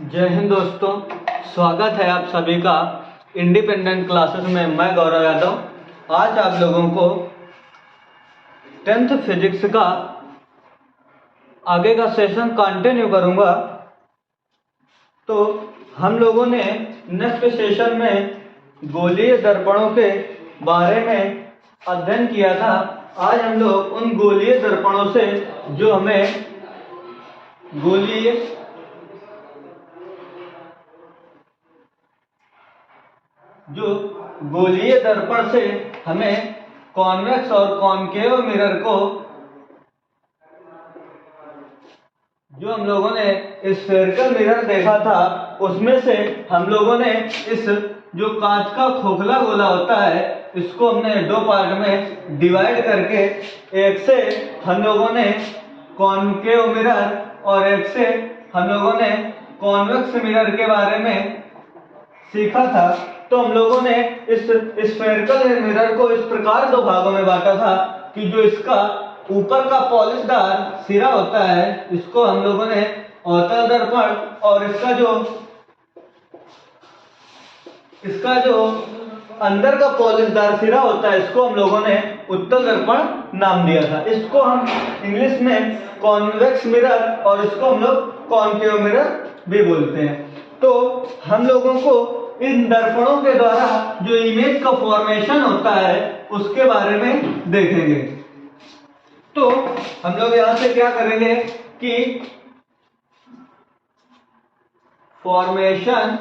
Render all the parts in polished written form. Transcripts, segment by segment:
जय हिंद दोस्तों, स्वागत है आप सभी का इंडिपेंडेंट क्लासेस में। मैं गौरव यादव आज आप लोगों को 10th फिजिक्स का आगे का सेशन कंटिन्यू करूंगा। तो हम लोगों ने नेक्स्ट सेशन में गोलीय दर्पणों के बारे में अध्ययन किया था। आज हम लोग उन गोलीय दर्पणों से जो हमें गोलीय दर्पण से हमें कॉन्वेक्स और कॉनकेव मिरर को, जो हम लोगों ने स्फेरिकल मिरर देखा था, उसमें से हम लोगों ने इस जो कांच का खोखला गोला होता है इसको हमने दो पार्ट में डिवाइड करके एक से हम लोगों ने कॉनकेव मिरर और एक से हम लोगों ने कॉन्वेक्स मिरर के बारे में सीखा था। तो हम लोगों ने इस स्फेरिकल मिरर को इस प्रकार दो भागों में बांटा था कि जो इसका ऊपर का पॉलिशदार सिरा होता है इसको हम लोगों ने अवतल दर्पण और इसका जो अंदर का पॉलिशदार सिरा होता है इसको हम लोगों ने उत्तल दर्पण नाम दिया था। इसको हम इंग्लिश में कॉन्वेक्स मिरर और इसको हम लोग कॉनकेव मिरर भी बोलते हैं। तो हम लोगों को इन दर्पणों के द्वारा जो इमेज का फॉर्मेशन होता है उसके बारे में देखेंगे। तो हम लोग यहां से क्या करेंगे कि formation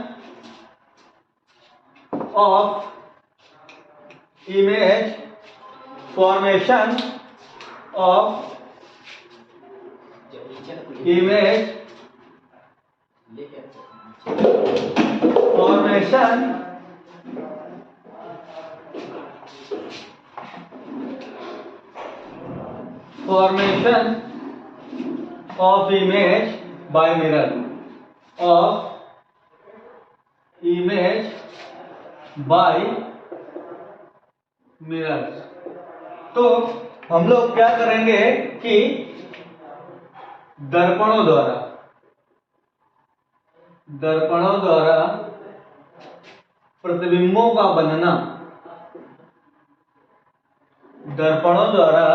of image formation of image by mirror तो हम लोग क्या करेंगे कि दर्पणों द्वारा प्रतिबिंबों का बनना, दर्पणों द्वारा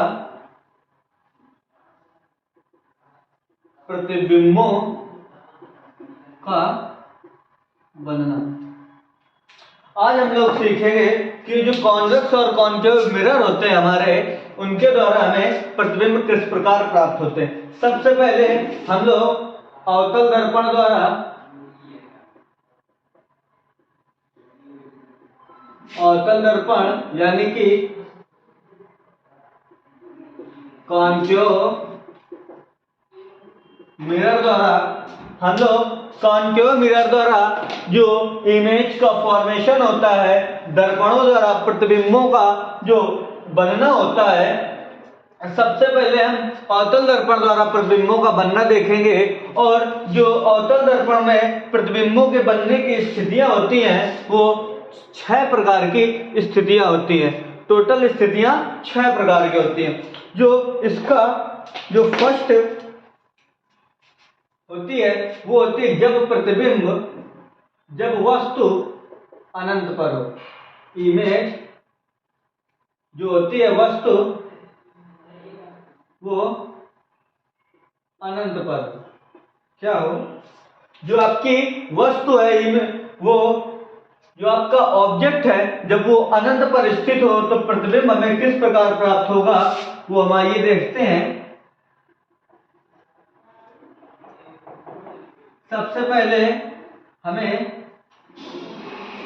प्रतिबिंबों का बनना। आज हम लोग सीखेंगे कि जो कॉन्वेक्स और कॉनकेव मिरर होते हैं हमारे, उनके द्वारा हमें प्रतिबिंब किस प्रकार प्राप्त होते हैं। सबसे पहले हम लोग अवतल दर्पण द्वारा अवतल दर्पण यानी कि कॉनकेव मिरर द्वारा हम लोग कॉनकेव मिरर द्वारा जो इमेज का फॉर्मेशन होता है, दर्पणों द्वारा प्रतिबिंबों का जो बनना होता है, सबसे पहले हम अवतल दर्पण द्वारा प्रतिबिंबों का बनना देखेंगे। और जो अवतल दर्पण में प्रतिबिंबों के बनने की स्थितियां होती हैं वो 6 प्रकार की स्थितियां होती हैं। टोटल स्थितियां 6 प्रकार की होती हैं। जो इसका जो फर्स्ट होती है वो होती है जब वस्तु अनंत पर हो। इमेज जो होती है वस्तु वो अनंत पर क्या हो, जो आपकी वस्तु है वो जो आपका ऑब्जेक्ट है जब वो अनंत पर स्थित हो तो प्रतिबिंब हमें किस प्रकार प्राप्त होगा वो हम आइए देखते हैं। सबसे पहले हमें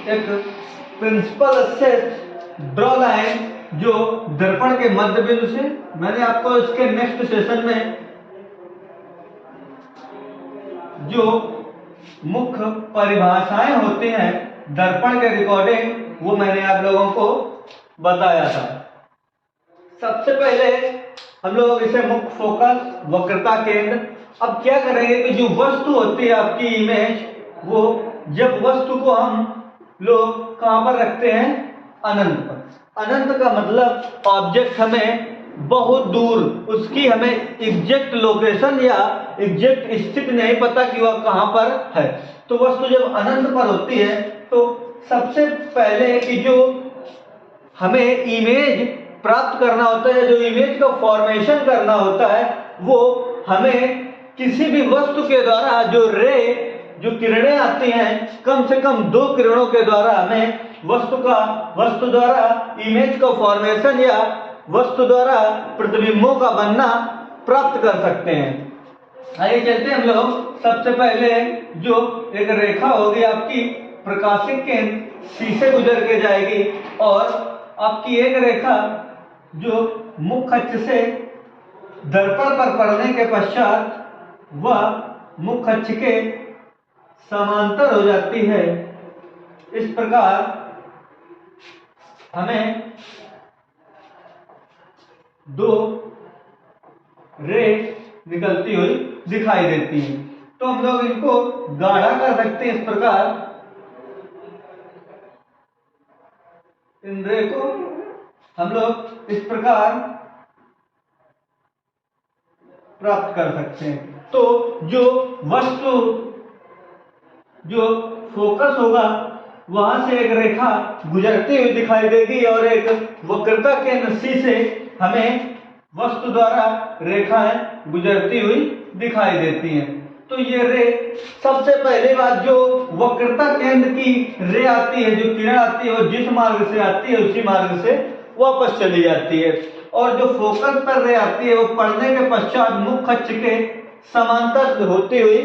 एक प्रिंसिपल स्केच ड्रॉ लाइन जो दर्पण के मध्य बिंदु से, मैंने आपको इसके नेक्स्ट सेशन में जो मुख्य परिभाषाएं होती हैं दर्पण के रिकॉर्डिंग वो मैंने आप लोगों को बताया था। सबसे पहले हम लोग इसे मुख्य फोकस, वक्रता केंद्र। अब क्या करेंगे कि जो वस्तु होती है आपकी इमेज, वो जब वस्तु को हम लोग कहां पर रखते हैं, अनंत पर। अनंत का मतलब ऑब्जेक्ट हमें बहुत दूर, उसकी हमें एग्जैक्ट लोकेशन या एग्जैक्ट स्थिति नहीं पता कि वह कहाँ पर है। तो वस्तु जब अनंत पर होती है तो सबसे पहले कि जो हमें इमेज प्राप्त करना होता है, जो इमेज का फॉर्मेशन करना होता है, वो हमें किसी भी वस्तु के द्वारा जो किरणें आती हैं, कम से कम 2 किरणों के द्वारा हमें वस्तु द्वारा इमेज का फॉर्मेशन या वस्तु द्वारा प्रतिबिंबों का बनना प्राप्त कर सकते हैं। आइए चलते हैं हम लोग। सबसे पहले जो एक रेखा होगी आपकी प्रकाशिक केंद्र सी से गुजर के जाएगी और आपकी एक रेखा जो मुख्य अक्ष से दर्पण पर पड़ने के पश्चात वह मुख्य अक्ष के समांतर हो जाती है। इस प्रकार हमें 2 रे निकलती हुई दिखाई देती है। तो हम लोग इनको गाढ़ा कर सकते हैं। इस प्रकार इन रे को हम लोग इस प्रकार प्राप्त कर सकते हैं। तो जो वस्तु जो फोकस होगा वहां से एक रेखा गुजरती हुई दिखाई देगी और एक वक्रता केंद्र सी से हमें वस्तु द्वारा रेखाएं गुजरती हुई दिखाई देती हैं। तो ये रे, सबसे पहले बात, जो वक्रता केंद्र की रे आती है, जो किरण आती है, वो जिस मार्ग से आती है उसी मार्ग से वापस चली जाती है। और जो फोकस पर रे आती है वो पड़ने के पश्चात मुख्य अक्ष के समांतर होती हुई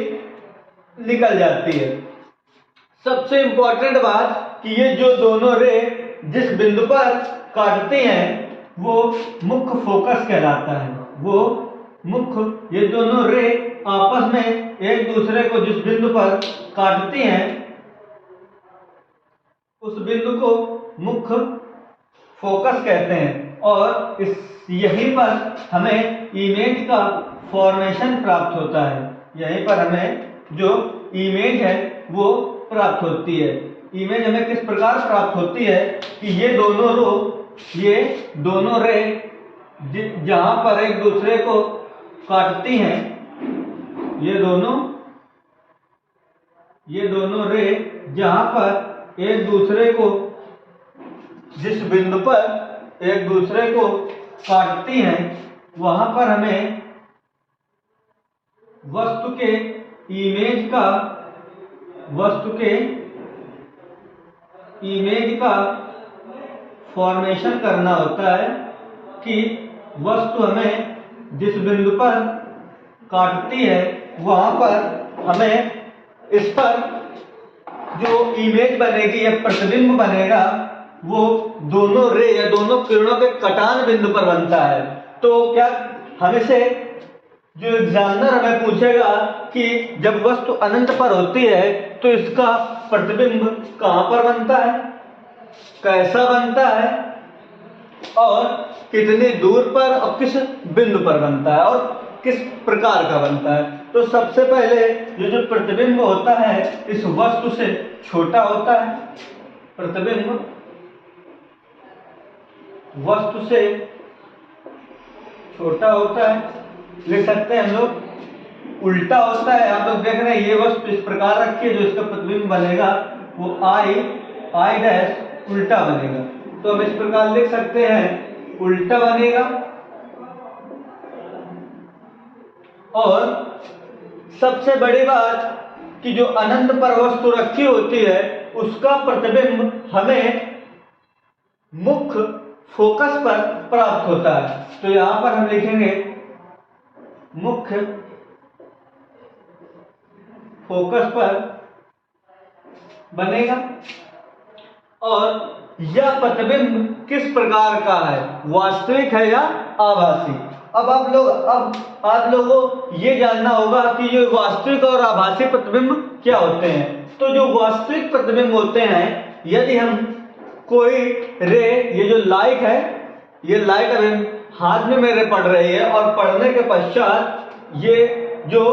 निकल जाती है। सबसे इंपॉर्टेंट बात कि ये जो दोनों रे जिस बिंदु पर काटती हैं वो मुख्य फोकस कहलाता है। वो मुख्य, ये दोनों रे आपस में एक दूसरे को जिस बिंदु पर काटती हैं उस बिंदु को मुख्य फोकस कहते हैं। और यहीं पर हमें इमेज का फॉर्मेशन प्राप्त होता है। यहीं पर हमें जो इमेज है वो प्राप्त होती है। इमेज हमें किस प्रकार प्राप्त होती है कि ये दोनों रे जहां पर एक दूसरे को काटती हैं, ये दोनों रे जहां पर एक दूसरे को, जिस बिंदु पर एक दूसरे को काटती हैं, वहां पर हमें वस्तु के इमेज का फॉर्मेशन करना होता है कि वस्तु हमें जिस बिंदु पर काटती है वहां पर हमें इस पर जो इमेज बनेगी या प्रतिबिंब बनेगा वो दोनों रे या दोनों किरणों के कटान बिंदु पर बनता है। तो क्या हमें से जो एग्जामिनर हमें पूछेगा कि जब वस्तु अनंत पर होती है तो इसका प्रतिबिंब कहां पर बनता है, कैसा बनता है और कितनी दूर पर और किस बिंदु पर बनता है और किस प्रकार का बनता है। तो सबसे पहले जो प्रतिबिंब होता है इस वस्तु से छोटा होता है। प्रतिबिंब वस्तु से छोटा होता है, लिख सकते हैं हम लोग। उल्टा होता है, आप लोग देख रहे हैं ये वस्तु इस प्रकार रखी है, जो इसका प्रतिबिंब बनेगा वो आई डैश उल्टा बनेगा। तो हम इस प्रकार लिख सकते हैं उल्टा बनेगा। और सबसे बड़ी बात कि जो अनंत पर वस्तु रखी होती है उसका प्रतिबिंब हमें मुख्य फोकस पर प्राप्त होता है। तो यहां पर हम लिखेंगे मुख्य फोकस पर बनेगा। और यह प्रतिबिंब किस प्रकार का है, वास्तविक है या आभासी। अब आप लोगों को ये जानना होगा कि जो वास्तविक और आभासी प्रतिबिंब क्या होते हैं। तो जो वास्तविक प्रतिबिंब होते हैं, यदि हम कोई रे, ये जो लाइट है, ये लाइट अभी हाथ में मेरे पड़ रही है और पड़ने के पश्चात ये जो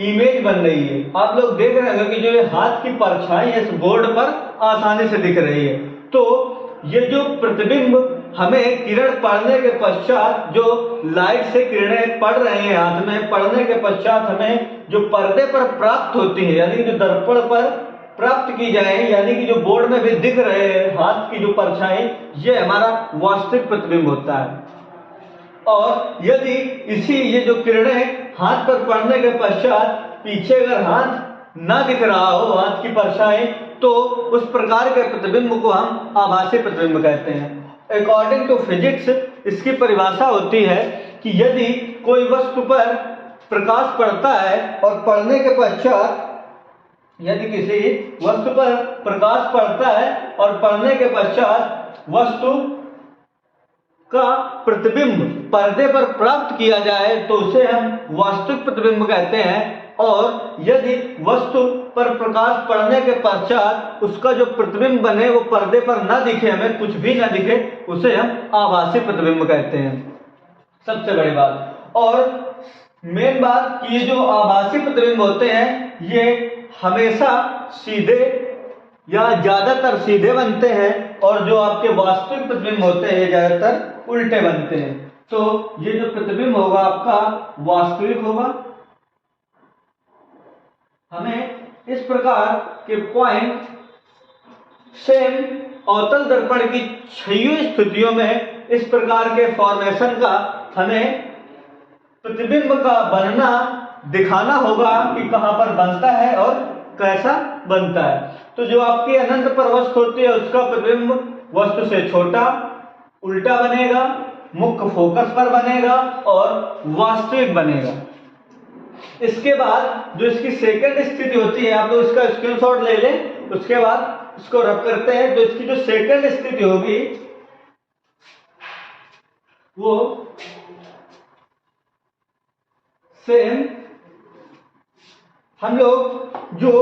इमेज बन रही है, आप लोग देख रहे हैं कि जो ये हाथ की परछाई इस बोर्ड पर आसानी से दिख रही है। तो ये जो प्रतिबिंब हमें किरण पड़ने के पश्चात, जो लाइट से किरणें पड़ रही हैं हाथ में, पड़ने के पश्चात हमें जो पर्दे पर प्राप्त होती है, यानी जो दर्पण पर प्राप्त की जाए, यानी कि जो बोर्ड में भी दिख रहे हैं हाथ की जो परछाई, ये हमारा वास्तविक प्रतिबिंब होता है। और यदि ये जो किरणें हाथ पर पड़ने के पश्चात पीछे अगर हाथ ना दिख रहा हो, हाथ की परछाई, तो उस प्रकार के प्रतिबिंब को हम आभासी प्रतिबिंब कहते हैं। अकॉर्डिंग टू फिजिक्स इसकी परिभाषा होती है कि यदि कोई वस्तु पर प्रकाश पड़ता है और पड़ने के पश्चात, यदि किसी वस्तु पर प्रकाश पड़ता है और पड़ने के पश्चात वस्तु का प्रतिबिंब पर्दे पर प्राप्त किया जाए तो उसे हम वास्तविक प्रतिबिंब कहते हैं। और यदि वस्तु पर प्रकाश पड़ने के पश्चात उसका जो प्रतिबिंब बने वो पर्दे पर ना दिखे, हमें कुछ भी ना दिखे, उसे हम आभासी प्रतिबिंब कहते हैं। सबसे बड़ी बात और मेन बात कि ये जो आभासी प्रतिबिंब होते हैं ये हमेशा सीधे या ज्यादातर सीधे बनते हैं, और जो आपके वास्तविक प्रतिबिंब होते हैं ये ज्यादातर उल्टे बनते हैं। तो ये जो प्रतिबिंब होगा आपका वास्तविक होगा। हमें इस प्रकार के पॉइंट सेम अवतल दर्पण की 6 स्थितियों में इस प्रकार के फॉर्मेशन का हमें प्रतिबिंब का बनना दिखाना होगा कि कहां पर बनता है और कैसा बनता है। तो जो आपकी अनंत पर वस्तु होती है उसका प्रतिबिंब वस्तु से छोटा, उल्टा बनेगा, मुख्य फोकस पर बनेगा और वास्तविक बनेगा। इसके बाद जो इसकी सेकंड स्थिति होती है, आप लोग इसका स्क्रीनशॉट ले लें, उसके बाद इसको रब करते हैं। तो इसकी जो सेकंड स्थिति होगी वो सेम हम लोग जो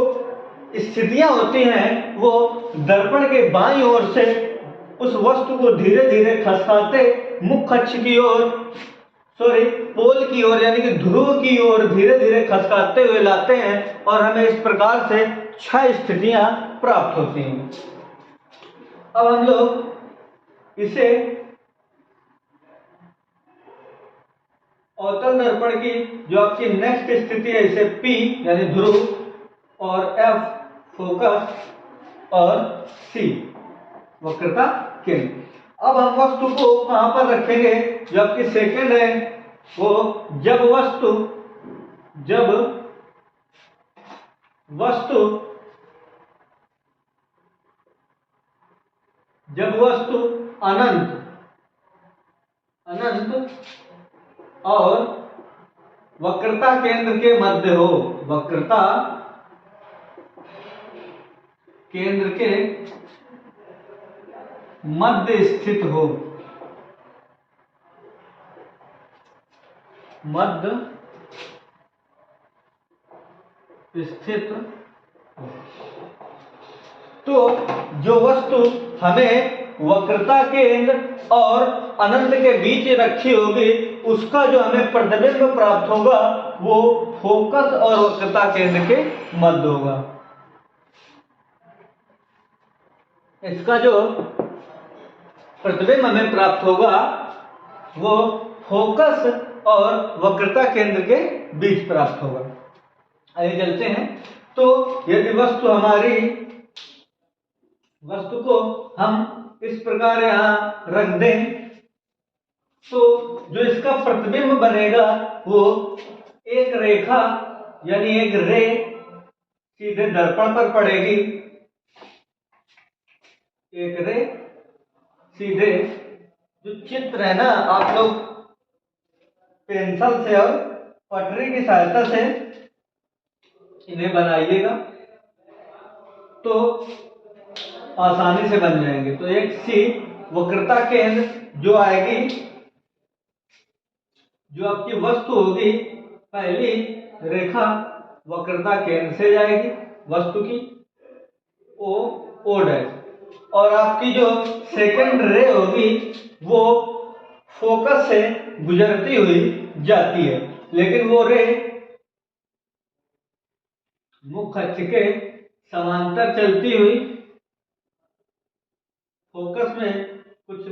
स्थितियां होती हैं वो दर्पण के बाईं ओर से उस वस्तु को धीरे धीरे खसकाते मुख्य अक्ष की ओर, पोल की ओर यानी कि ध्रुव की ओर धीरे धीरे खसकाते हुए लाते हैं और हमें इस प्रकार से 6 स्थितियां प्राप्त होती हैं। अब हम लोग इसे अवतल दर्पण की जो आपकी नेक्स्ट स्थिति है इसे P यानी ध्रुव और F फोकस और C वक्रता केंद्र। अब हम वस्तु को कहां पर रखेंगे? जो आपकी सेकंड है वो जब वस्तु अनंत और वक्रता केंद्र के मध्य हो, वक्रता केंद्र के मध्य स्थित हो, तो जो वस्तु हमें वक्रता केंद्र और अनंत के बीच रखी होगी उसका जो हमें प्रतिबिंब प्राप्त होगा वो फोकस और वक्रता केंद्र के मध्य होगा। इसका जो प्रतिबिंब हमें प्राप्त होगा वो फोकस और वक्रता केंद्र के बीच प्राप्त होगा। आइए चलते हैं। तो यदि वस्तु को हम इस प्रकार यहां रख दें तो जो इसका प्रतिबिंब बनेगा वो एक रेखा यानी एक रे सीधे दर्पण पर पड़ेगी, एक रे सीधे, जो चित्र है ना आप लोग पेंसिल से और पटरी की सहायता से इन्हें बनाइएगा तो आसानी से बन जाएंगे। तो एक सी वक्रता केंद्र जो आएगी, जो आपकी वस्तु होगी पहली रेखा वक्रता केंद्र से जाएगी वस्तु की ओ डैश, और आपकी जो सेकंड रे होगी वो फोकस से गुजरती हुई जाती है, लेकिन वो रे मुख्य अक्ष के समांतर चलती हुई फोकस में कुछ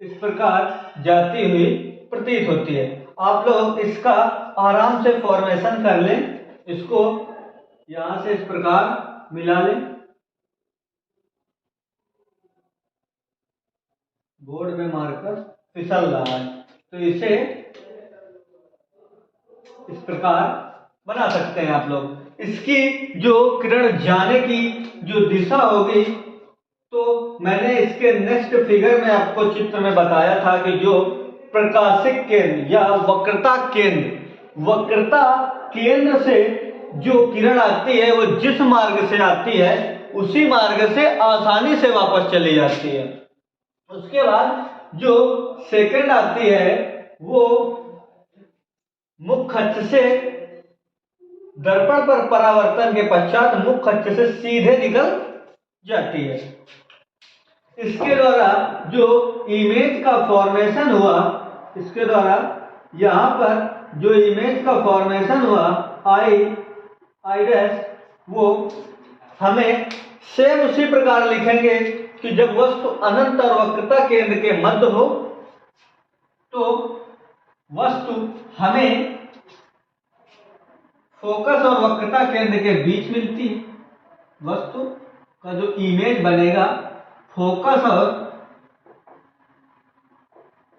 इस प्रकार जाती हुई प्रतीत होती है। आप लोग इसका आराम से फॉर्मेशन कर लें, इसको यहां से इस प्रकार मिला लें। बोर्ड में मारकर फिसल रहा है, तो इसे इस प्रकार बना सकते हैं आप लोग। इसकी जो किरण जाने की जो दिशा होगी, तो मैंने इसके नेक्स्ट फिगर में आपको चित्र में बताया था कि जो प्रकाशिक केंद्र या वक्रता केंद्र से जो किरण आती है वो जिस मार्ग से आती है उसी मार्ग से आसानी से वापस चली जाती है। उसके बाद जो सेकंड आती है वो मुख्य अक्ष से दर्पण पर परावर्तन के पश्चात मुख्य अक्ष से सीधे निकल जाती है। इसके द्वारा जो इमेज का फॉर्मेशन हुआ, इसके द्वारा यहां पर जो इमेज का फॉर्मेशन हुआ आई डैश, वो हमें सेम उसी प्रकार लिखेंगे कि जब वस्तु अनंत और वक्रता केंद्र के मध्य हो तो वस्तु हमें फोकस और वक्रता केंद्र के बीच मिलती है। वस्तु का जो इमेज बनेगा फोकस और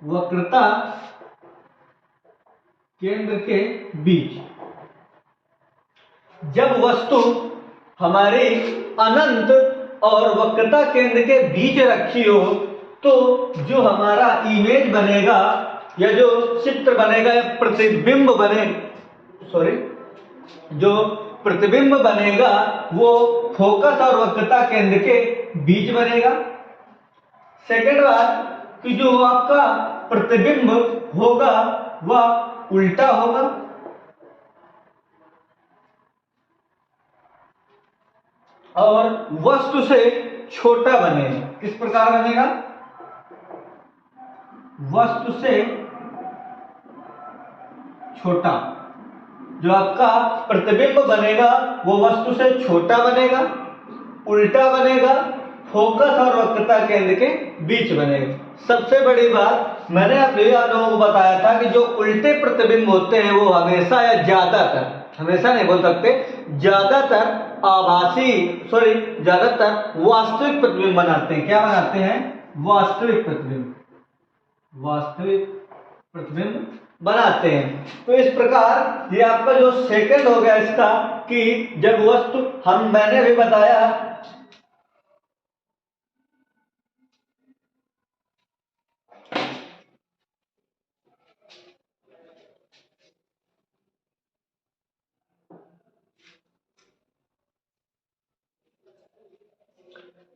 वक्रता केंद्र के बीच। जब वस्तु हमारे अनंत और वक्रता केंद्र के बीच रखी हो तो जो हमारा इमेज बनेगा या जो चित्र बनेगा या प्रतिबिंब जो प्रतिबिंब बनेगा वो फोकस और वक्रता केंद्र के बीच बनेगा। सेकेंड बात कि जो आपका प्रतिबिंब होगा वह उल्टा होगा और वस्तु से छोटा बनेगा। किस प्रकार बनेगा? वस्तु से छोटा। जो आपका प्रतिबिंब बनेगा वो वस्तु से छोटा बनेगा, उल्टा बनेगा, फोकस और वक्रता केंद्र के बीच बनेगा। सबसे बड़ी बात मैंने अभी आप लोगों को बताया था कि जो उल्टे प्रतिबिंब होते हैं वो हमेशा या ज्यादातर, हमेशा नहीं बोल सकते, ज्यादातर ज्यादातर वास्तविक प्रतिबिंब बनाते हैं। क्या बनाते हैं? वास्तविक प्रतिबिंब बनाते हैं। तो इस प्रकार ये आपका जो सेकंड हो गया इसका कि जब वस्तु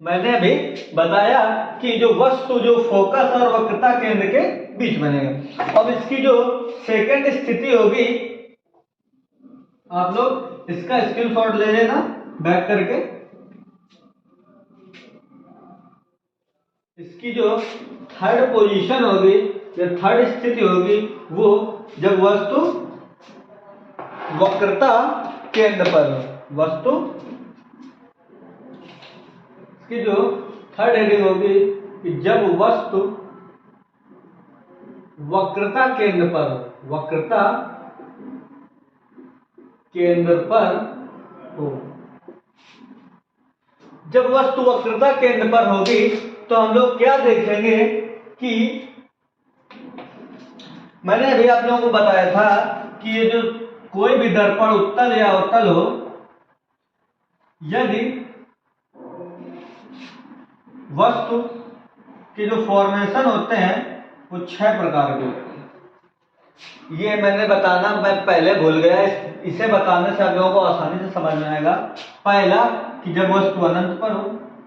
मैंने अभी बताया कि जो वस्तु जो फोकस और वक्रता केंद्र के बीच बनेगा। अब इसकी जो सेकंड स्थिति होगी, आप लोग इसका स्क्रीनशॉट ले लेना बैक करके। इसकी जो थर्ड पोजीशन होगी या थर्ड स्थिति होगी वो जब वस्तु वक्रता केंद्र पर हो। वस्तु की जो थर्ड हेडिंग होगी कि जब वस्तु वक्रता केंद्र पर हो, वक्रता केंद्र पर हो। जब वस्तु वक्रता केंद्र पर होगी तो हम लोग क्या देखेंगे कि मैंने अभी आप लोगों को बताया था कि ये जो कोई भी दर्पण उत्तल या अवतल हो, यदि वस्तु के जो फॉर्मेशन होते हैं वो 6 प्रकार के होते हैं। ये मैं पहले भूल गया, इसे बताने से आप लोगों को आसानी से समझ में आएगा। पहला कि जब वस्तु अनंत पर हो,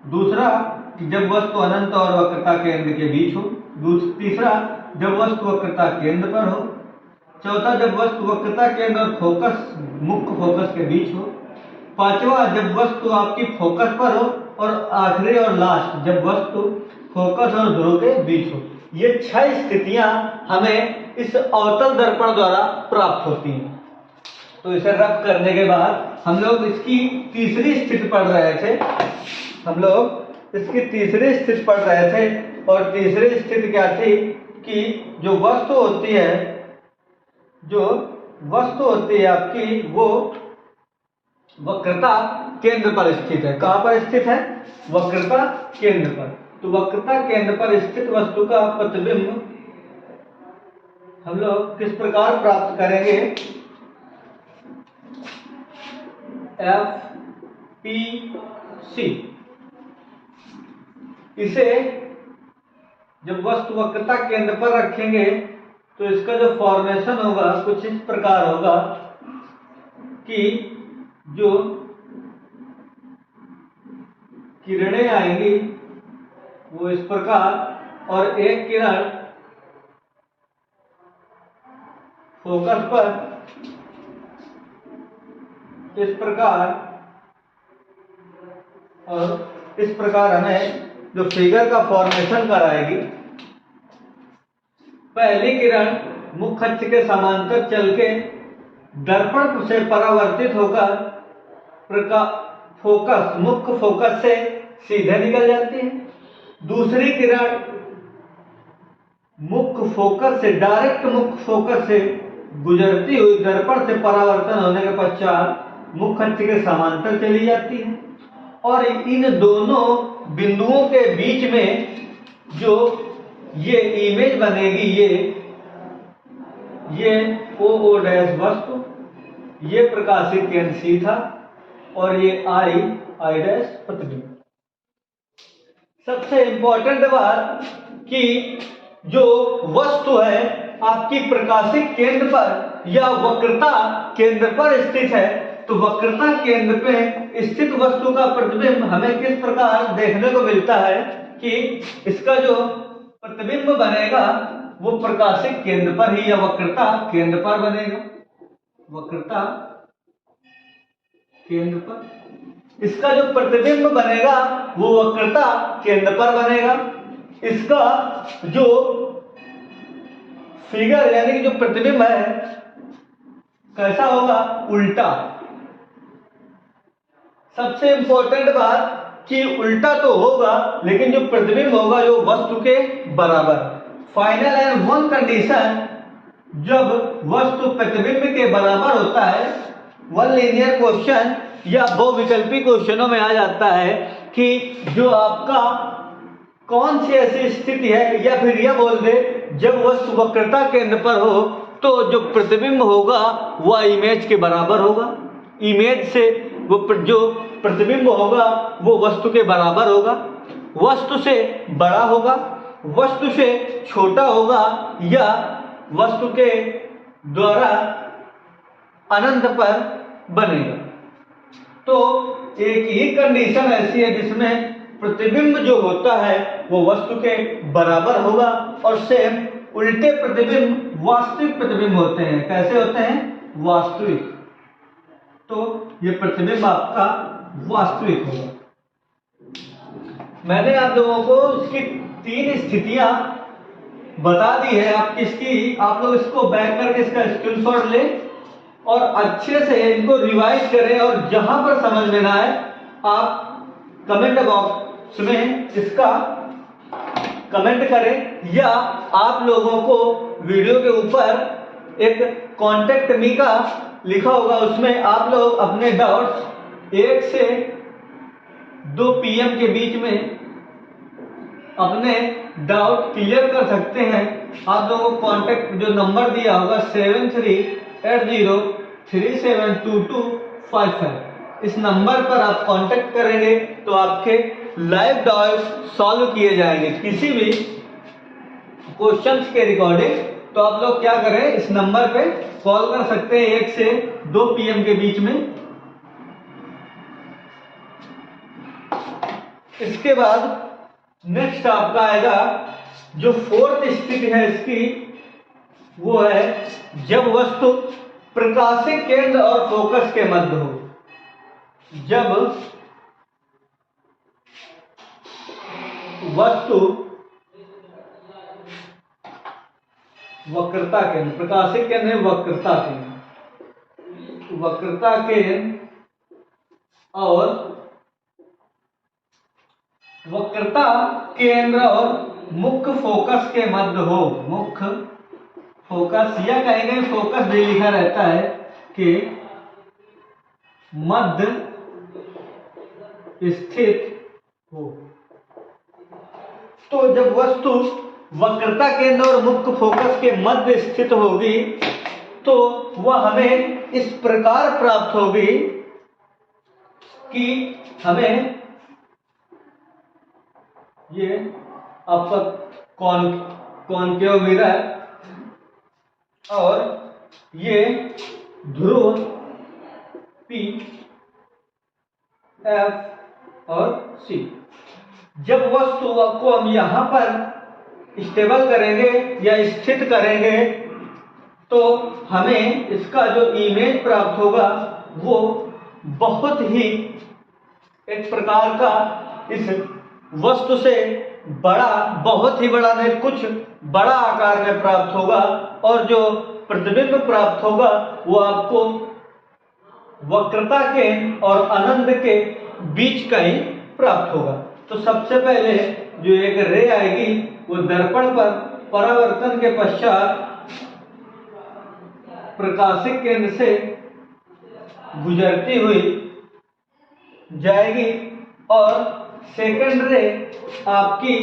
दूसरा कि जब वस्तु अनंत और वक्रता केंद्र के बीच हो, तीसरा जब वस्तु वक्रता केंद्र पर हो, चौथा जब वस्तु वक्रता केंद्र और मुख्य फोकस के बीच हो, पांचवा जब वस्तु आपकी फोकस पर हो, और आखिरी और लास्ट जब वस्तु फोकस और ध्रुव के बीच हो। ये 6 स्थितियां हमें इस अवतल दर्पण द्वारा प्राप्त होती हैं। तो इसे रफ करने के बाद हम लोग इसकी तीसरी स्थिति पढ़ रहे थे और तीसरी स्थिति क्या थी कि जो वस्तु होती है आपकी, वो वक्रता केंद्र पर स्थित है। कहां पर स्थित है? वक्रता केंद्र पर। तो वक्रता केंद्र पर स्थित वस्तु का प्रतिबिंब हम लोग किस प्रकार प्राप्त करेंगे? FPC। इसे जब वस्तु वक्रता केंद्र पर रखेंगे तो इसका जो फॉर्मेशन होगा कुछ इस प्रकार होगा कि जो किरणें आएंगी वो इस प्रकार, और एक किरण फोकस पर इस प्रकार, और इस प्रकार हमें जो फिगर का फॉर्मेशन कराएगी। पहली किरण मुख्य अक्ष के समांतर चल के दर्पण से परावर्तित होकर मुख्य फोकस से सीधे निकल जाती है। दूसरी किरण मुख्य फोकस से, डायरेक्ट मुख्य फोकस से गुजरती हुई दर्पण से परावर्तन होने के पश्चात मुख्य अक्ष के समांतर चली जाती है, और इन दोनों बिंदुओं के बीच में जो ये इमेज बनेगी, ये OO डैश वस्तु, ये प्रकाशित केंद्र C था, और ये I डैश प्रतिबिंब। सबसे इंपॉर्टेंट बात कि जो वस्तु है आपकी प्रकाशित केंद्र पर या वक्रता केंद्र पर स्थित है, तो वक्रता केंद्र पे स्थित वस्तु का प्रतिबिंब हमें किस प्रकार देखने को मिलता है कि इसका जो प्रतिबिंब बनेगा वो प्रकाशित केंद्र पर ही या वक्रता केंद्र पर बनेगा। वक्रता केंद्र पर इसका जो प्रतिबिंब बनेगा वो वक्रता केंद्र पर बनेगा। इसका जो फिगर यानी कि जो प्रतिबिंब है कैसा होगा? उल्टा। सबसे इंपॉर्टेंट बात कि उल्टा तो होगा, लेकिन जो प्रतिबिंब होगा जो वस्तु के बराबर। फाइनल एंड वन कंडीशन जब वस्तु प्रतिबिंब के बराबर होता है, वन लीनियर क्वेश्चन या बहुविकल्पी क्वेश्चनों में आ जाता है कि जो आपका कौन सी ऐसी स्थिति है, या फिर यह बोल दे जब वस्तु वक्रता केंद्र पर हो तो जो प्रतिबिंब होगा वह इमेज के बराबर होगा। इमेज से वो जो प्रतिबिंब होगा वो वस्तु के बराबर होगा, वस्तु से बड़ा होगा, वस्तु से छोटा होगा, या वस्तु के द्वारा अनंत पर बनेगा। तो एक ही कंडीशन ऐसी है जिसमें प्रतिबिंब जो होता है वो वस्तु के बराबर होगा, और सेम उल्टे प्रतिबिंब वास्तविक प्रतिबिंब होते हैं। कैसे होते हैं? वास्तविक। तो ये प्रतिबिंब आपका वास्तविक होगा। मैंने आप लोगों को इसकी 3 स्थितियां बता दी है। आप लोग इसको बैक करके इसका स्क्रीनशॉट लें और अच्छे से इनको रिवाइज करें, और जहां पर समझ में ना आए आप कमेंट बॉक्स में इसका कमेंट करें, या आप लोगों को वीडियो के ऊपर एक कॉन्टेक्ट मी का लिखा होगा, उसमें आप लोग अपने डाउट्स 1 से 2 PM के बीच में अपने डाउट क्लियर कर सकते हैं। आप लोगों को कॉन्टेक्ट जो नंबर दिया होगा 7380372255, इस नंबर पर आप कांटेक्ट करेंगे तो आपके लाइव डाउट सॉल्व किए जाएंगे। किसी भी क्वेश्चंस के रिकॉर्डिंग तो आप लोग क्या करें, इस नंबर पे कॉल कर सकते हैं 1 से 2 PM के बीच में। इसके बाद नेक्स्ट आपका आएगा जो 4th स्थिति है इसकी, वो है जब वस्तु प्रकाशिक केंद्र और फोकस के मध्य हो। जब वस्तु वक्रता केंद्र, प्रकाशिक केंद्र है वक्रता केंद्र, वक्रता केंद्र और वक्रता केंद्र और मुख्य फोकस के मध्य हो, मुख्य फोकस या कहेंगे फोकस भी लिखा रहता है कि मध्य स्थित हो। तो जब वस्तु वक्रता केंद्र और मुख्य फोकस के मध्य स्थित होगी तो वह हमें इस प्रकार प्राप्त होगी कि हमें ये आपका कॉनकेव मिरर और ये ध्रुव P, F और C, जब वस्तु को हम यहाँ पर स्टेबल करेंगे या स्थित करेंगे तो हमें इसका जो इमेज प्राप्त होगा वो बहुत ही एक प्रकार का इस वस्तु से बड़ा, बहुत ही बड़ा नहीं, कुछ बड़ा आकार में प्राप्त होगा और जो प्रतिबिंब प्राप्त होगा वो आपको वक्रता के और अनंत के बीच का ही प्राप्त होगा। तो सबसे पहले जो एक रे आएगी वो दर्पण पर परावर्तन के पश्चात प्रकाशिक केंद्र से गुजरती हुई जाएगी और सेकंड रे आपकी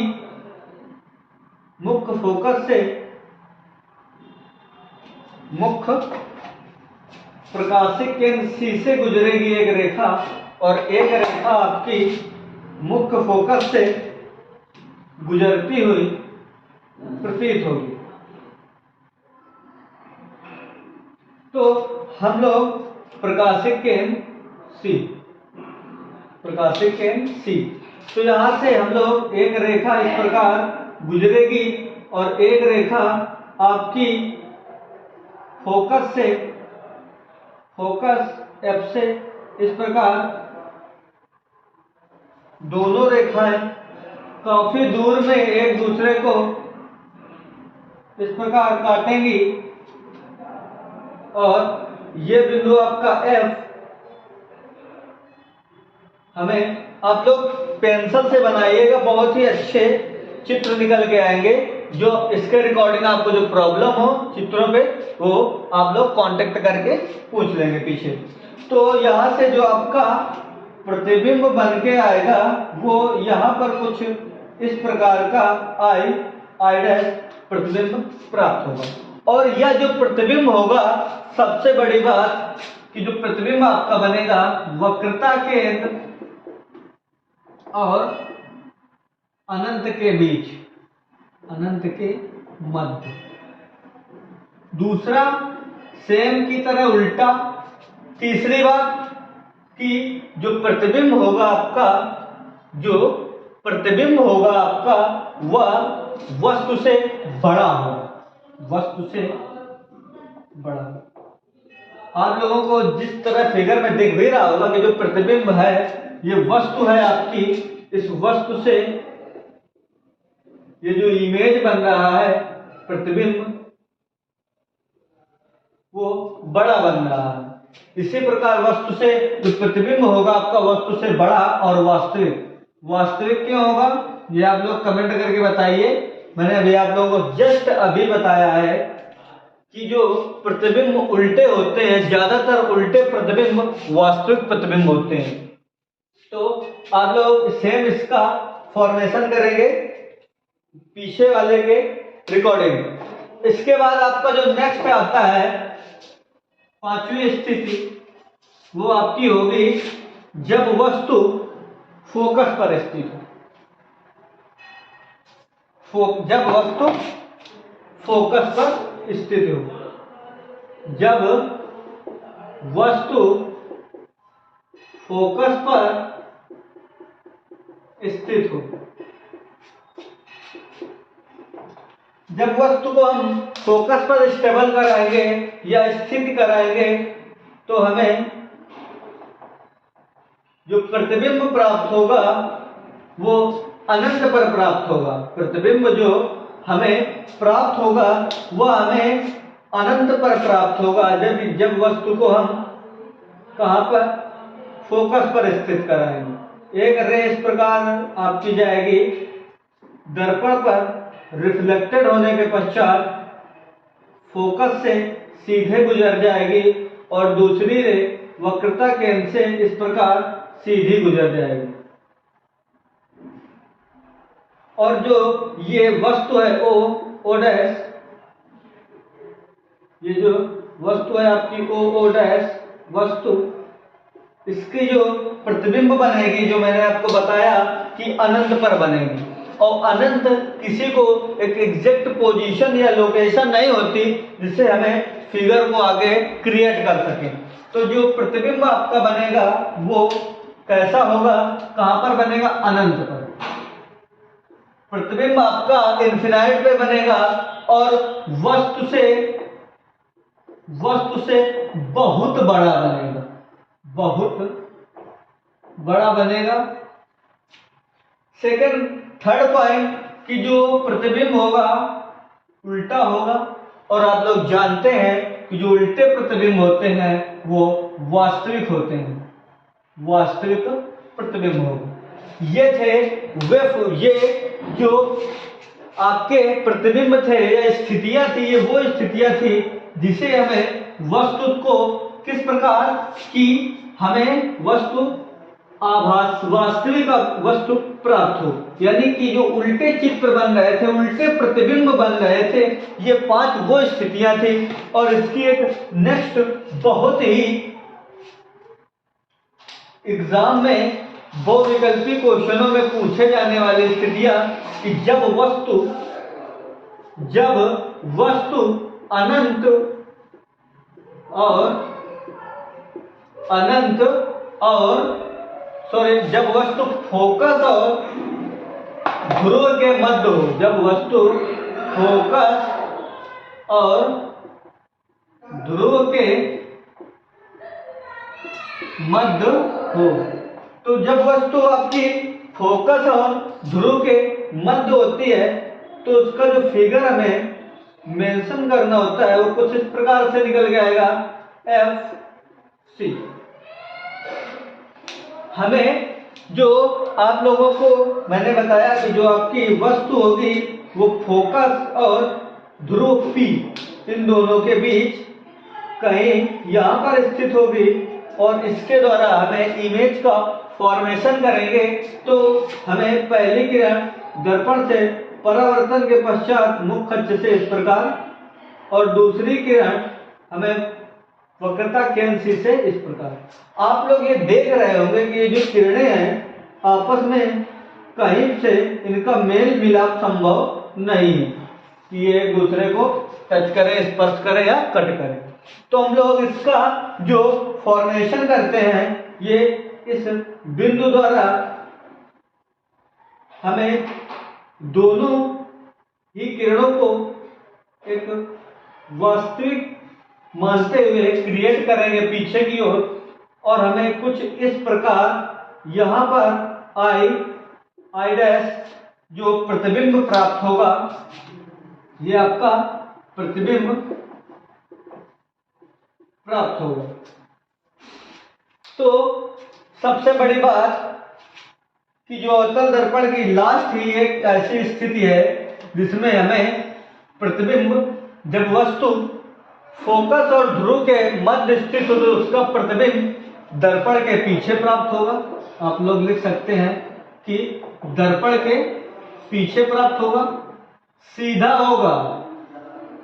मुख्य फोकस से, मुख्य प्रकाशिक केंद्र C से गुजरेगी एक रेखा और एक रेखा आपकी मुख्य फोकस से गुजरती हुई प्रतीत होगी। तो हम लोग प्रकाशिक केंद्र C, प्रकाशिक केंद्र C, तो यहां से हम लोग एक रेखा इस प्रकार गुजरेगी और एक रेखा आपकी फोकस से, फोकस F से इस प्रकार दोनों रेखाएं काफी दूर में एक दूसरे को इस प्रकार काटेंगी और ये बिंदु आपका F हमें, आप लोग पेंसिल से बनाइएगा, बहुत ही अच्छे चित्र निकल के आएंगे। जो इसके रिकॉर्डिंग आपको जो प्रॉब्लम हो चित्रों पे वो आप लोग कांटेक्ट करके पूछ लेंगे पीछे। तो यहाँ से जो आपका प्रतिबिंब बन के आएगा वो यहाँ पर कुछ इस प्रकार का आई डैश प्रतिबिंब प्राप्त होगा। और यह जो प्रतिबिंब होगा, सबसे बड़ी बात कि जो प्रतिबिंब आपका बनेगा वक्रता केंद्र और अनंत के बीच, अनंत के मध्य। दूसरा सेम की तरह उल्टा। तीसरी बात कि जो प्रतिबिंब होगा आपका, जो प्रतिबिंब होगा आपका वह वस्तु से बड़ा होगा, वस्तु से बड़ा। आप लोगों को जिस तरह फिगर में दिख भी रहा होगा कि जो प्रतिबिंब है ये वस्तु है आपकी, इस वस्तु से ये जो इमेज बन रहा है प्रतिबिंब वो बड़ा बन रहा है। इसी प्रकार वस्तु से जो प्रतिबिंब होगा आपका वस्तु से बड़ा और वास्तविक, वास्तविक क्यों होगा ये आप लोग कमेंट करके बताइए। मैंने अभी आप लोगों को जस्ट अभी बताया है कि जो प्रतिबिंब उल्टे होते हैं, ज्यादातर उल्टे प्रतिबिंब वास्तविक प्रतिबिंब होते हैं। तो आप लोग सेम इसका फॉर्मेशन करेंगे पीछे वाले के रिकॉर्डिंग। इसके बाद आपका जो नेक्स्ट आता है पांचवी स्थिति, वो आपकी होगी जब वस्तु फोकस पर स्थित हो। जब वस्तु फोकस पर स्थित हो, जब वस्तु फोकस पर स्थित हो, जब वस्तु को हम फोकस पर स्टेबल कराएंगे या स्थित कराएंगे तो हमें जो प्रतिबिंब प्राप्त होगा वो अनंत पर प्राप्त होगा। प्रतिबिंब जो हमें प्राप्त होगा वह हमें अनंत पर प्राप्त होगा जब वस्तु को हम कहां पर, फोकस पर स्थित कराएंगे। एक रे इस प्रकार आपकी जाएगी दर्पण पर रिफ्लेक्टेड होने के पश्चात फोकस से सीधे गुजर जाएगी और दूसरी रे वक्रता केंद्र से इस प्रकार सीधी गुजर जाएगी। और जो ये वस्तु है ओ डैश, ये जो वस्तु है आपकी ओ डैश वस्तु, इसकी जो प्रतिबिंब बनेगी, जो मैंने आपको बताया कि अनंत पर बनेगी, और अनंत किसी को एक एग्जैक्ट पोजीशन या लोकेशन नहीं होती जिससे हमें फिगर को आगे क्रिएट कर सके। तो जो प्रतिबिंब आपका बनेगा वो कैसा होगा, कहां पर बनेगा, अनंत पर। प्रतिबिंब आपका इन्फिनाइट पे बनेगा और वस्तु से बहुत बड़ा बनेगा, बहुत बड़ा बनेगा। सेकंड थर्ड पॉइंट कि जो प्रतिबिंब होगा उल्टा होगा, और आप लोग जानते हैं कि जो उल्टे प्रतिबिंब होते हैं वो वास्तविक होते हैं, वास्तविक प्रतिबिंब होगा। ये थे ये जो आपके प्रतिबिंब थे या स्थितियां थी, ये वो स्थितियां थी जिसे हमें वस्तु को किस प्रकार की हमें वस्तु आभास वास्तविक वस्तु प्राप्त हो, यानी कि जो उल्टे चित्र बन रहे थे, उल्टे प्रतिबिंब बन रहे थे, ये 5 वो स्थितियां थी। और इसकी एक नेक्स्ट बहुत ही एग्जाम में बहुविकल्पी क्वेश्चनों में पूछे जाने वाली स्थितियां कि जब वस्तु अनंत जब वस्तु फोकस और ध्रुव के मध्य हो, जब वस्तु फोकस और ध्रुव के मध्य हो, तो जब वस्तु आपकी फोकस और ध्रुव के मध्य होती है तो उसका जो फिगर हमें मेंशन करना होता है वो कुछ इस प्रकार से निकल के आएगा, FC। हमें जो आप लोगों को मैंने बताया कि जो आपकी वस्तु होगी वो फोकस और ध्रुव P इन दोनों के बीच कहीं यहाँ पर स्थित होगी, और इसके द्वारा हमें इमेज का फॉर्मेशन करेंगे। तो हमें पहली किरण दर्पण से परावर्तन के पश्चात मुख्य अक्ष से इस प्रकार, और दूसरी किरण हमें वक्रता केंद्र C से इस प्रकार। आप लोग ये देख रहे होंगे कि ये जो किरणें हैं आपस में कहीं से इनका मेल मिलाप संभव नहीं है कि ये एक दूसरे को टच करे, स्पर्श करे या कट करे। तो हम लोग इसका जो फॉर्मेशन करते हैं ये इस बिंदु द्वारा हमें दोनों ही किरणों को एक वास्तविक मानते हुए क्रिएट करेंगे पीछे की ओर, और हमें कुछ इस प्रकार यहाँ पर आई डैश जो प्रतिबिंब प्राप्त होगा, ये आपका प्रतिबिंब प्राप्त होगा। तो सबसे बड़ी बात कि जो अवतल दर्पण की लास्ट ही एक ऐसी स्थिति है जिसमें हमें प्रतिबिंब जब वस्तु फोकस और ध्रुव के मध्य स्थित हो तो उसका प्रतिबिंब दर्पण के पीछे प्राप्त होगा। आप लोग लिख सकते हैं कि दर्पण के पीछे प्राप्त होगा, सीधा होगा।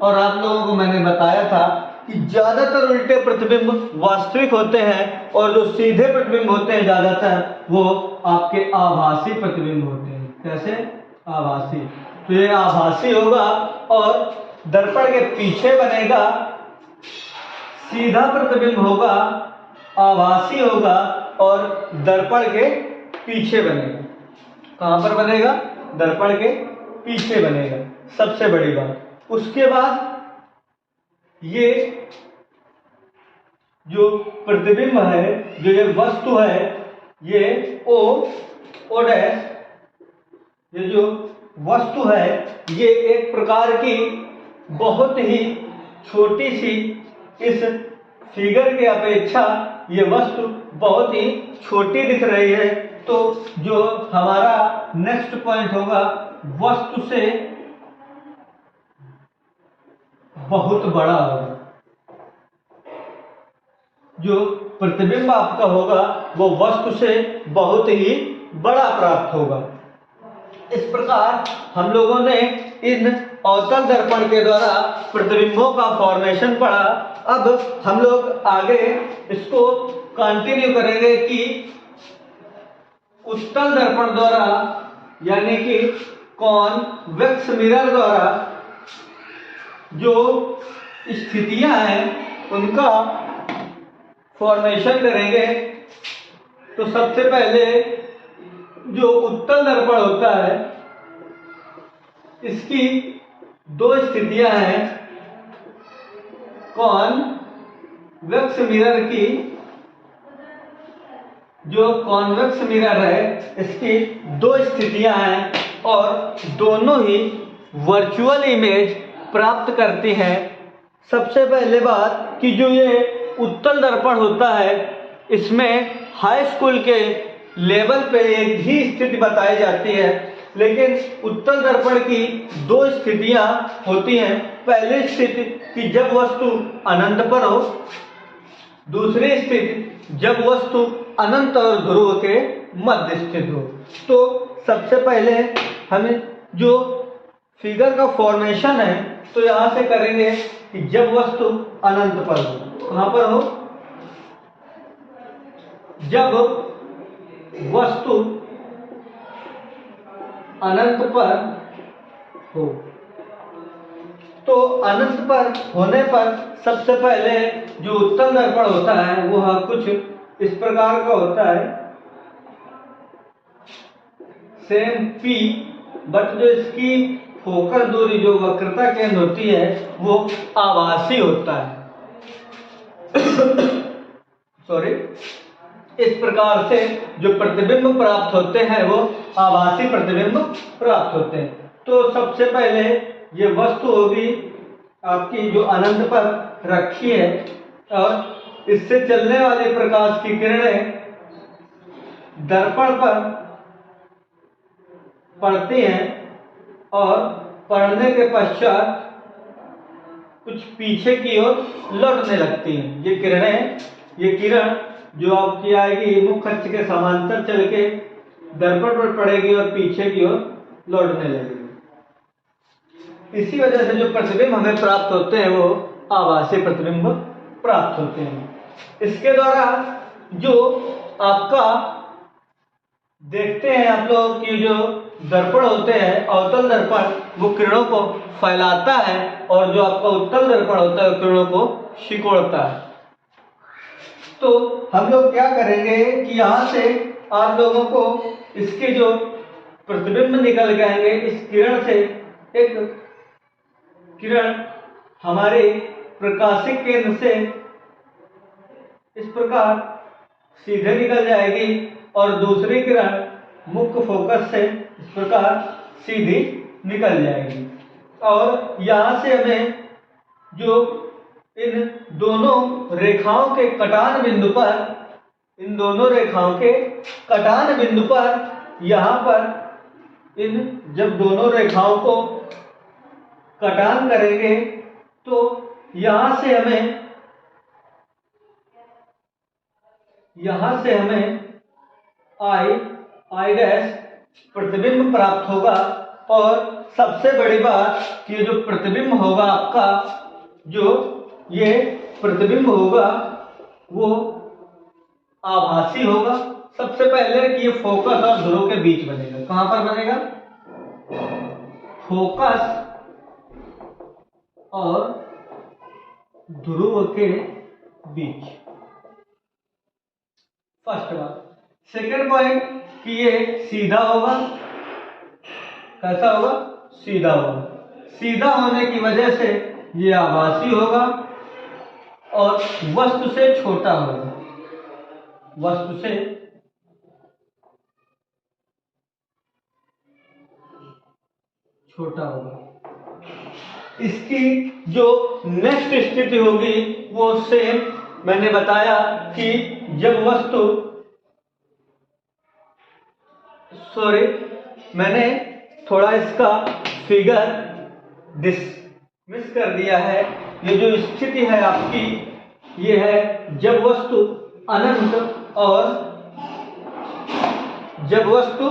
और आप लोगों को मैंने बताया था कि ज्यादातर उल्टे प्रतिबिंब वास्तविक होते हैं और जो सीधे प्रतिबिंब होते हैं ज्यादातर वो आपके आभासी प्रतिबिंब होते हैं। कैसे? आभासी। तो ये आभासी होगा और दर्पण के पीछे बनेगा, सीधा प्रतिबिंब होगा, आभासी होगा और दर्पण के पीछे बनेगा। कहां पर बनेगा? दर्पण के पीछे बनेगा। सबसे बड़ी बात। उसके बाद ये जो प्रतिबिंब है, जो ये वस्तु है, ये ओ डैश, ये जो वस्तु है ये एक प्रकार की बहुत ही छोटी सी, इस फिगर के अपेक्षा ये वस्तु बहुत ही छोटी दिख रही है। तो जो हमारा नेक्स्ट पॉइंट होगा वस्तु से बहुत बड़ा होगा। जो प्रतिबिंब आपका होगा वो वस्तु से बहुत ही बड़ा प्राप्त होगा। इस प्रकार हम लोगों ने इन अवतल दर्पण के द्वारा प्रतिबिंबों का फॉर्मेशन पढ़ा। अब हम लोग आगे इसको कंटिन्यू करेंगे कि उत्तल दर्पण द्वारा यानी कि कॉन्वेक्स मिरर द्वारा जो स्थितियां हैं उनका फॉर्मेशन करेंगे। तो सबसे पहले जो उत्तल दर्पण होता है इसकी दो स्थितियां हैं। कॉन्वेक्स मिरर की जो कॉन्वेक्स मिरर है इसकी दो स्थितियां हैं और दोनों ही वर्चुअल इमेज प्राप्त करती हैं। सबसे पहले बात कि जो ये उत्तल दर्पण होता है इसमें हाई स्कूल के लेवल पे एक ही स्थिति बताई जाती है, लेकिन उत्तल दर्पण की दो स्थितियां होती हैं। पहली स्थिति कि जब वस्तु अनंत पर हो, दूसरी स्थिति जब वस्तु अनंत और ध्रुव के मध्य स्थित हो। तो सबसे पहले हमें जो फिगर का फॉर्मेशन है तो यहां से करेंगे कि जब वस्तु अनंत पर हो। कहां पर हो? जब वस्तु अनंत पर हो। तो अनंत पर होने पर सबसे पहले जो उत्तल दर्पण होता है वह कुछ इस प्रकार का होता है, सेम P, बट जो इसकी फोकस दूरी जो वक्रता केंद्र होती है वो आभासी होता है। सॉरी, इस प्रकार से जो प्रतिबिंब प्राप्त होते हैं वो आभासी प्रतिबिंब प्राप्त होते हैं। तो सबसे पहले ये वस्तु होगी आपकी जो अनंत पर रखी है और इससे चलने वाले प्रकाश की किरणें दर्पण पर पड़ती हैं और पड़ने के पश्चात कुछ पीछे की ओर लौटने लगती हैं। ये किरण जो आपकी आएगी मुख्य अक्ष के समांतर चल के दर्पण पर पड़ेगी और पीछे की ओर लौटने लगेगी। इसी वजह से जो प्रतिबिंब हमें प्राप्त होते हैं वो आभासी प्रतिबिंब प्राप्त होते हैं। इसके द्वारा जो आपका देखते हैं आप लोग कि जो दर्पण होते हैं अवतल दर्पण वो किरणों को फैलाता है और जो आपका उत्तल दर्पण होता है वो किरणों को सिकोड़ता है। तो हम लोग क्या करेंगे कि यहाँ से आप लोगों को इसके जो प्रतिबिंब निकल के आएंगे, इस किरण से एक किरण हमारे प्रकाशिक केंद्र से इस प्रकार सीधे निकल जाएगी और दूसरी किरण मुख्य फोकस से इस प्रकार सीधी निकल जाएगी। और यहाँ से हमें जो इन दोनों रेखाओं के कटान बिंदु पर, इन दोनों रेखाओं के कटान बिंदु पर यहाँ पर इन जब दोनों रेखाओं को कटान करेंगे तो यहाँ से हमें आई डैश प्रतिबिंब प्राप्त होगा। और सबसे बड़ी बात कि जो प्रतिबिंब होगा आपका, जो ये प्रतिबिंब होगा वो आभासी होगा। सबसे पहले कि ये फोकस और ध्रुव के बीच बनेगा। कहां पर बनेगा? फोकस और ध्रुव के बीच। फर्स्ट बात। सेकेंड पॉइंट कि ये सीधा होगा। कैसा होगा? सीधा होगा। सीधा होने की वजह से ये आभासी होगा और वस्तु से छोटा होगा। वस्तु से छोटा होगा। इसकी जो नेक्स्ट स्थिति होगी वो सेम मैंने बताया कि जब वस्तु मैंने थोड़ा इसका फिगर डिसमिस कर दिया है। ये जो स्थिति है आपकी, ये है जब वस्तु अनंत और जब वस्तु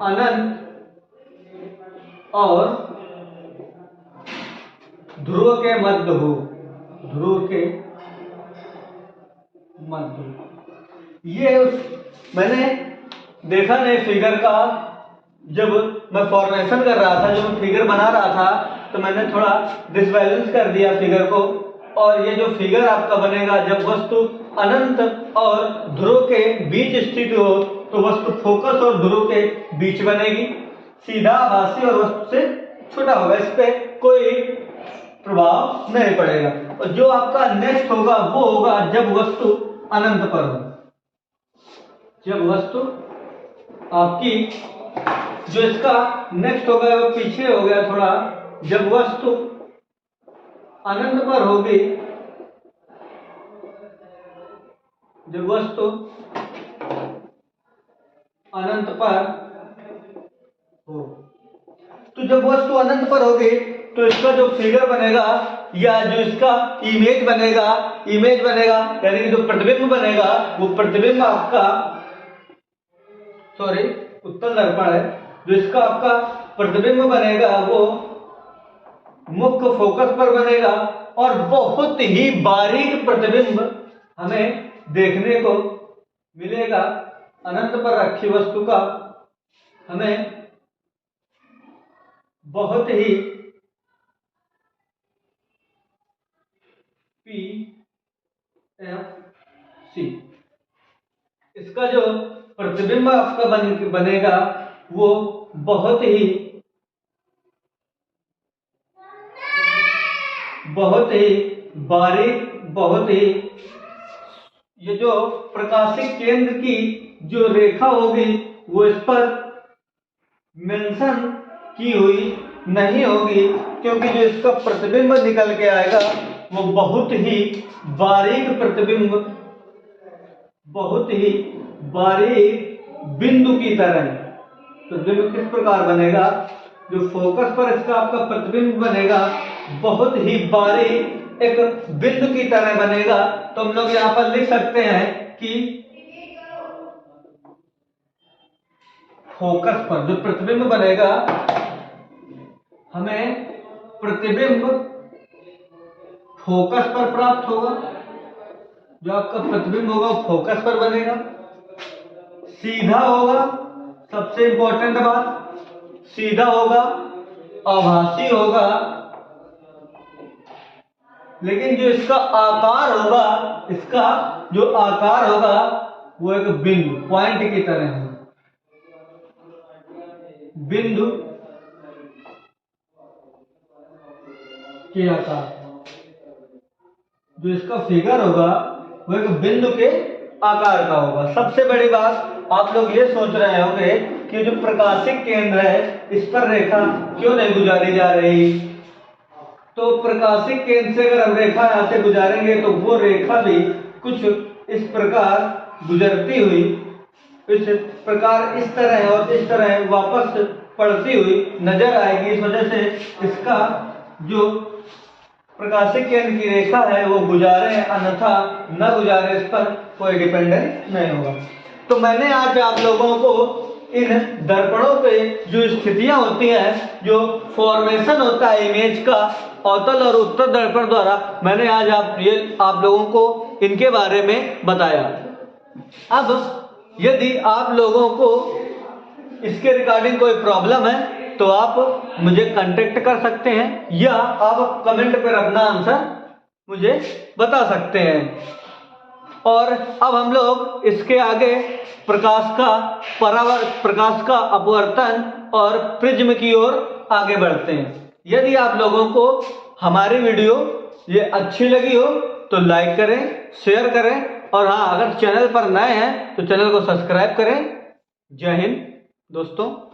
अनंत और ध्रुव के मध्य हो, ध्रुव के मध्य। ये मैंने देखा नहीं फिगर का, जब मैं फॉर्मेशन कर रहा था, जब मैं फिगर बना रहा था, तो मैंने थोड़ा डिसबैलेंस कर दिया फिगर को। और ये जो फिगर आपका बनेगा, जब वस्तु अनंत और ध्रुव के बीच स्थित हो, तो वस्तु फोकस और ध्रुव के बीच बनेगी, सीधा आभासी और वस्तु से छोटा होगा, इस पे कोई प्रभाव नहीं पड़ेगा। और जो आपका नेक्स्ट होगा वो होगा जब वस्तु अनंत पर हो। जब वस्तु आपकी, जो इसका नेक्स्ट होगा वो पीछे हो गया थोड़ा, जब वस्तु अनंत पर होगी, जब वस्तु अनंत पर हो, तो जब वस्तु अनंत पर होगी तो इसका जो फिगर बनेगा या जो इसका इमेज बनेगा यानी कि जो प्रतिबिंब बनेगा, वो प्रतिबिंब आपका, सॉरी उत्तल दर्पण है, जो इसका आपका प्रतिबिंब बनेगा वो मुख्य फोकस पर बनेगा और बहुत ही बारीक प्रतिबिंब हमें देखने को मिलेगा। अनंत पर रखी वस्तु का हमें बहुत ही PFC, इसका जो प्रतिबिंब आपका बनेगा वो बहुत ही बारीक, बहुत ही, ये जो प्रकाशिक केंद्र की जो रेखा होगी वो इस पर मेंशन की हुई नहीं होगी, क्योंकि जो इसका प्रतिबिंब निकल के आएगा वो बहुत ही बारीक प्रतिबिंब, बहुत ही बारीक बिंदु की तरह। प्रतिबिंब किस प्रकार बनेगा, जो फोकस पर इसका आपका प्रतिबिंब बनेगा बहुत ही बारीक एक बिंदु की तरह बनेगा। तो हम लोग यहाँ पर लिख सकते हैं कि फोकस पर जो प्रतिबिंब बनेगा, हमें प्रतिबिंब फोकस पर प्राप्त होगा। जो आपका प्रतिबिंब होगा वो फोकस पर बनेगा, सीधा होगा, सबसे इंपॉर्टेंट बात, सीधा होगा, आभासी होगा, लेकिन जो इसका आकार होगा, इसका जो आकार होगा वो एक बिंदु, पॉइंट की तरह है, बिंदु के आकार। जो इसका फिगर होगा वो एक बिंदु के आकार का होगा। सबसे बड़ी बात आप लोग ये सोच रहे होंगे कि जो प्रकाशिक केंद्र है इस पर रेखा क्यों नहीं गुजारी जा रही। तो प्रकाशिक केंद्र से अगर हम रेखा यहां से गुजारेंगे तो वो रेखा भी कुछ इस प्रकार गुजरती हुई, इस प्रकार इस तरह और इस तरह वापस पड़ती हुई नजर आएगी। इस वजह से इसका जो प्रकाशिक केंद्र की रेखा है वो गुजारे अन्यथा न गुजारे, इस पर कोई डिपेंडेंस नहीं होगा। तो मैंने आज आप लोगों को इन दर्पणों पे जो स्थितियां होती हैं, जो फॉर्मेशन होता है इमेज का अवतल और उत्तल दर्पण द्वारा, मैंने आज आप लोगों को इनके बारे में बताया। अब यदि आप लोगों को इसके रिगार्डिंग कोई प्रॉब्लम है तो आप मुझे कांटेक्ट कर सकते हैं या आप कमेंट पर अपना आंसर मुझे बता सकते हैं। और अब हम लोग इसके आगे प्रकाश का अपवर्तन और प्रिज्म की ओर आगे बढ़ते हैं। यदि आप लोगों को हमारी वीडियो ये अच्छी लगी हो तो लाइक करें, शेयर करें, और हाँ, अगर चैनल पर नए हैं तो चैनल को सब्सक्राइब करें। जय हिंद दोस्तों।